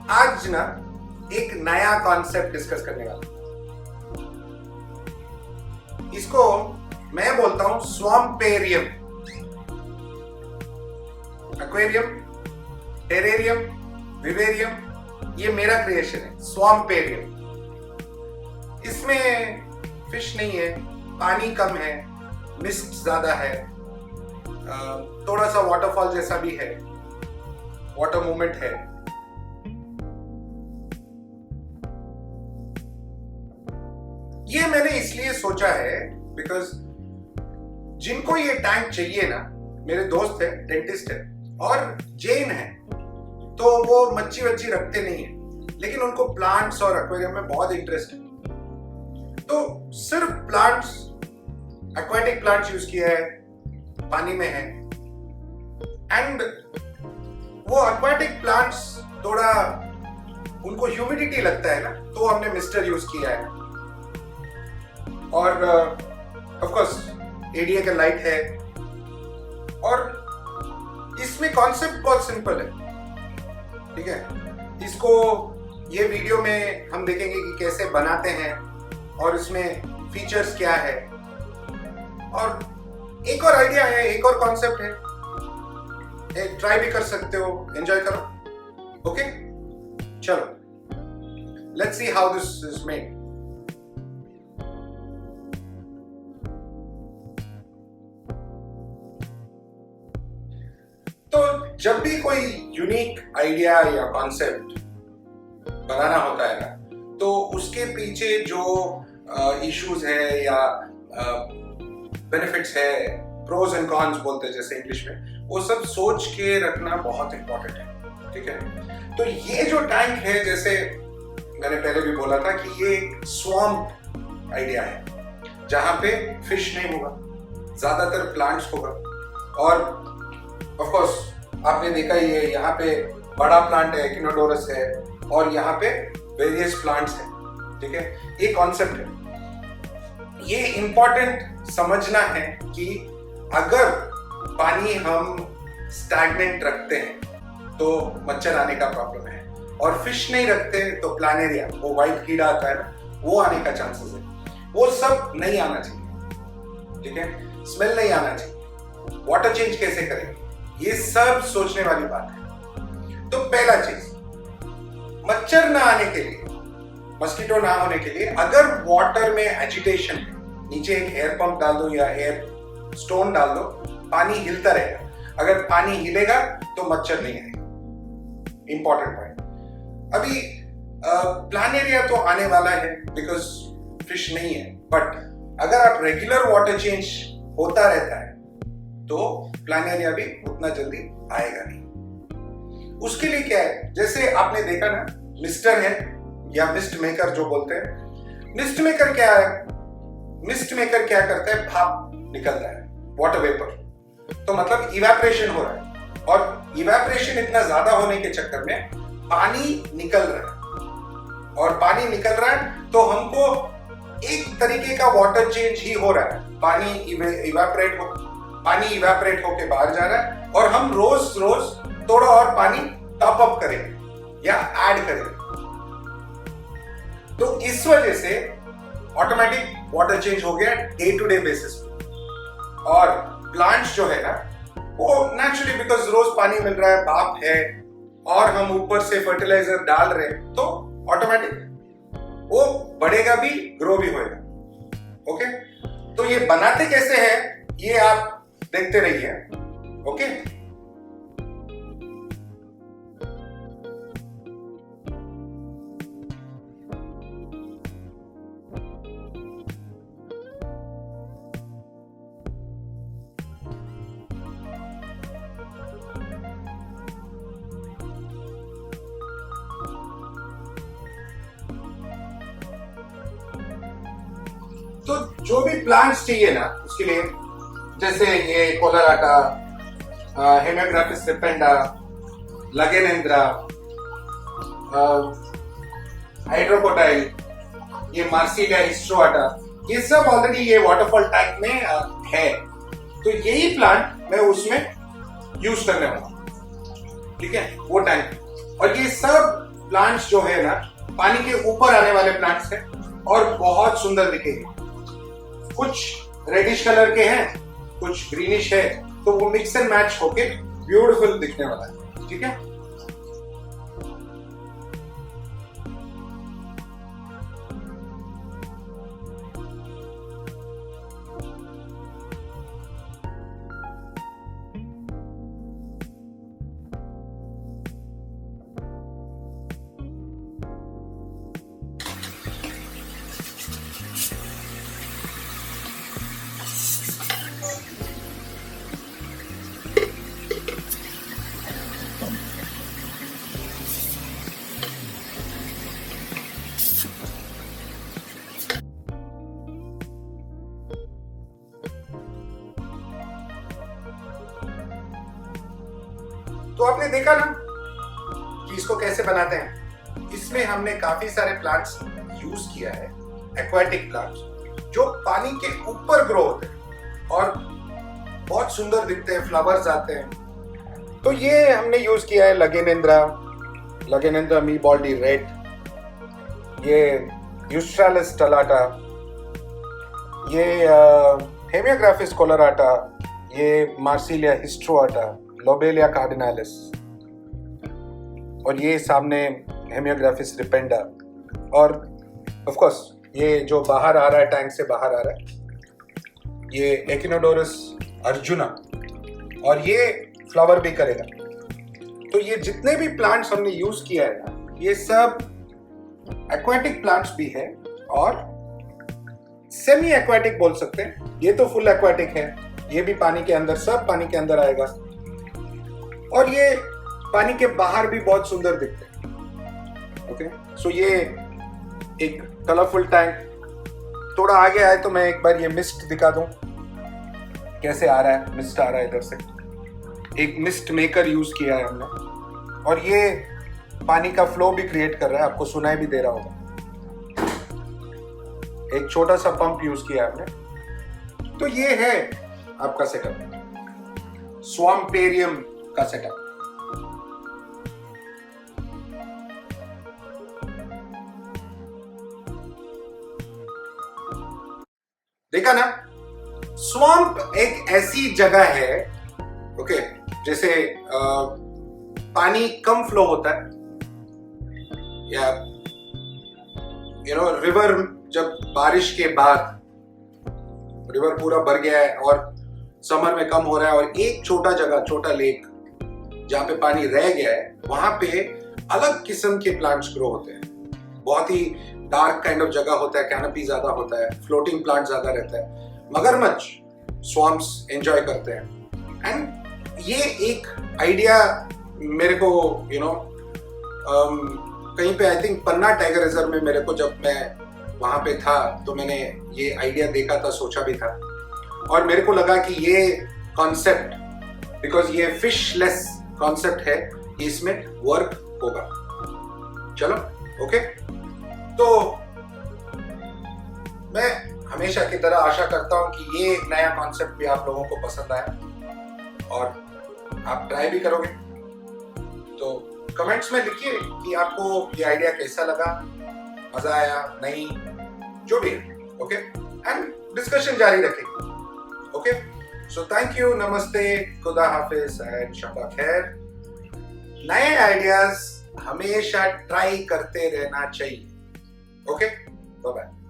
आज ना एक नया कॉन्सेप्ट डिस्कस करने वाला हूं। इसको मैं बोलता हूं स्वैम्पेरियम। एक्वेरियम, टेरेरियम, विवेरियम, ये मेरा क्रिएशन है। स्वैम्पेरियम, इसमें फिश नहीं है, पानी कम है, मिस्ट ज्यादा है, थोड़ा सा वाटरफॉल जैसा भी है, वाटर मूवमेंट है। ये मैंने इसलिए सोचा है बिकॉज जिनको ये टैंक चाहिए ना, मेरे दोस्त है, डेंटिस्ट है और जैन है, तो वो मच्छी वच्छी रखते नहीं है, लेकिन उनको प्लांट्स और एक्वेरियम में बहुत इंटरेस्ट है। तो सिर्फ प्लांट्स, एक्वेटिक प्लांट्स यूज किया है, पानी में है। एंड वो एक्वेटिक प्लांट्स थोड़ा उनको ह्यूमिडिटी लगता है ना, तो हमने मिस्टर यूज किया है। और ऑफ कोर्स एडीए का लाइट है। और इसमें कॉन्सेप्ट बहुत सिंपल है, ठीक है। इसको ये वीडियो में हम देखेंगे कि कैसे बनाते हैं और इसमें फीचर्स क्या है। और एक और आइडिया है, एक और कॉन्सेप्ट है, ट्राई भी कर सकते हो, एंजॉय करो। ओके, चलो let's see how this is made. तो जब भी कोई यूनिक आइडिया या कॉन्सेप्ट बनाना होता है ना, तो उसके पीछे जो इश्यूज है या बेनिफिट्स है, प्रोज एंड कॉन्स बोलते हैं जैसे इंग्लिश में, वो सब सोच के रखना बहुत इंपॉर्टेंट है, ठीक है। तो ये जो टैंक है, जैसे मैंने पहले भी बोला था कि ये एक स्वैम्प आइडिया है, जहां पे फिश नहीं होगा, ज्यादातर प्लांट्स होगा। और ऑफ कोर्स आपने देखा ही है, यहाँ पे बड़ा प्लांट है, एकिनोडोरस है, और यहाँ पे वेरियस प्लांट्स है, ठीक है। ये कॉन्सेप्ट है, ये इंपॉर्टेंट समझना है कि अगर पानी हम स्टैग्नेंट रखते हैं तो मच्छर आने का प्रॉब्लम है, और फिश नहीं रखते तो प्लानेरिया, वो व्हाइट कीड़ा आता है ना, वो आने का चांसेस है। वो सब नहीं आना चाहिए, ठीक है। स्मेल नहीं आना चाहिए। वाटर चेंज कैसे करेंगे, ये सब सोचने वाली बात है। तो पहला चीज, मच्छर ना आने के लिए, मस्कीटो ना होने के लिए, अगर वाटर में एजिटेशन है, नीचे एक एयर पंप डाल दो या एयर स्टोन डाल दो, पानी हिलता रहेगा। अगर पानी हिलेगा तो मच्छर नहीं आएगा। Important point. अभी प्लानेरिया तो आने वाला है बिकॉज फिश नहीं है, बट अगर आप रेगुलर वाटर चेंज होता रहता है तो प्लानेरिया भी उतना जल्दी आएगा नहीं। उसके लिए क्या है, जैसे आपने देखा ना, मिस्टर है या मिस्ट मेकर जो बोलते हैं। मिस्ट मेकर क्या है? मिस्ट मेकर क्या करता है, भाप निकलता है, वाटर वेपर। तो मतलब इवेपोरेशन हो रहा है, और इवेपोरेशन इतना ज्यादा होने के चक्कर में पानी निकल रहा है, और पानी निकल रहा है तो हमको एक तरीके का वाटर चेंज ही हो रहा है। पानी इवेपोरेट होके बाहर जा रहा है, और हम रोज रोज थोड़ा और पानी टॉप अप करेंगे या ऐड करेंगे। तो इस वजह से ऑटोमेटिक वाटर चेंज हो गया डे टू डे बेसिस पे। और प्लांट्स जो है ना, वो नेचुरली बिकॉज रोज पानी मिल रहा है, भाप है, और हम ऊपर से फर्टिलाइजर डाल रहे हैं, तो ऑटोमेटिक वो बढ़ेगा भी, ग्रो भी होएगा। ओके, तो ये बनाते कैसे हैं ये आप देखते रहिए। ओके, तो जो भी प्लांट्स चाहिए ना, उसके लिए जैसे ये कोलराटा, हेमियोग्राफिस स्टेपेंडा, लगेनेंद्रा, हाइड्रोकोटाइल, ये मार्सिलिया हिस्ट्रोआटा, ये सब ऑलरेडी ये वाटरफॉल टैंक में है। तो यही प्लांट मैं उसमें यूज करने वाला हूं, ठीक है, वो टैंक। और ये सब प्लांट्स जो है ना पानी के ऊपर आने वाले प्लांट्स हैं और बहुत सुंदर दिखेंगे। कुछ रेडिश कलर के हैं, कुछ ग्रीनिश है, तो वो मिक्स एंड मैच होके ब्यूटीफुल दिखने वाला है। ठीक है, तो आपने देखा ना कि इसको कैसे बनाते हैं। इसमें हमने काफी सारे प्लांट्स यूज किया है, एक्वाटिक प्लांट्स जो पानी के ऊपर ग्रो होते हैं और बहुत सुंदर दिखते हैं, फ्लावर्स आते हैं। तो ये हमने यूज किया है लगेनेंद्रा मीबॉल्डी रेड, ये यूस्ट्रालिस स्टलाटा, ये हेमियोग्राफिस कोलोराटा, ये मार्सिलिया हिस्ट्रोआटा, लोबेलिया कार्डिनालिस, और ये सामने हेमियोग्राफिस रिपेंडा, और ऑफ कोर्स ये जो बाहर आ रहा है, टैंक से बाहर आ रहा है, ये एकिनोडोरस अर्जुना, और ये फ्लावर भी करेगा। तो ये जितने भी प्लांट्स हमने यूज किया है ना, ये सब एक्वाटिक प्लांट्स भी है और सेमी एक्वाटिक बोल सकते हैं। ये तो फुल एक्वाटिक है, ये भी पानी के अंदर, सब पानी के अंदर आएगा, और ये पानी के बाहर भी बहुत सुंदर दिखते हैं। ओके, सो ये एक कलरफुल टैंक। थोड़ा आगे आए तो मैं एक बार ये मिस्ट दिखा दूं, कैसे आ रहा है, मिस्ट आ रहा है इधर से। एक मिस्ट मेकर यूज किया है हमने, और ये पानी का फ्लो भी क्रिएट कर रहा है, आपको सुनाई भी दे रहा होगा। एक छोटा सा पंप यूज किया हमने। तो ये है आपका सेटअप, स्वाम्पेरियम का सेटअप। देखा ना, स्वैम्प एक ऐसी जगह है, ओके, जैसे पानी कम फ्लो होता है, या रिवर, जब बारिश के बाद रिवर पूरा भर गया है और समर में कम हो रहा है, और एक छोटा जगह, छोटा लेक जहां पे पानी रह गया है, वहां पे अलग किस्म के प्लांट्स ग्रो होते हैं। बहुत ही डार्क काइंड ऑफ जगह होता है, कैनोपी ज्यादा होता है, फ्लोटिंग प्लांट ज्यादा रहता है, मगरमच्छ स्वैम्प्स एंजॉय करते हैं। एंड ये एक आइडिया मेरे को कहीं पे, I think Panna tiger reserve में, मेरे को जब मैं वहां पे था तो मैंने ये आइडिया देखा था, सोचा भी था, और मेरे को लगा कि ये कॉन्सेप्ट, बिकॉज ये फिशलेस कॉन्सेप्ट है, ये इसमें वर्क होगा। चलो, ओके। तो मैं हमेशा की तरह आशा करता हूं कि ये एक नया कॉन्सेप्ट भी आप लोगों को पसंद आया और आप ट्राई भी करोगे। तो कमेंट्स में लिखिए कि आपको ये आइडिया कैसा लगा, मजा आया, नहीं, जो भी है, ओके, एंड डिस्कशन जारी रखेंगे। ओके, सो थैंक यू, नमस्ते, खुदा हाफिज एंड शबा खैर। नए आइडियाज हमेशा ट्राई करते रहना चाहिए। Okay, bye bye.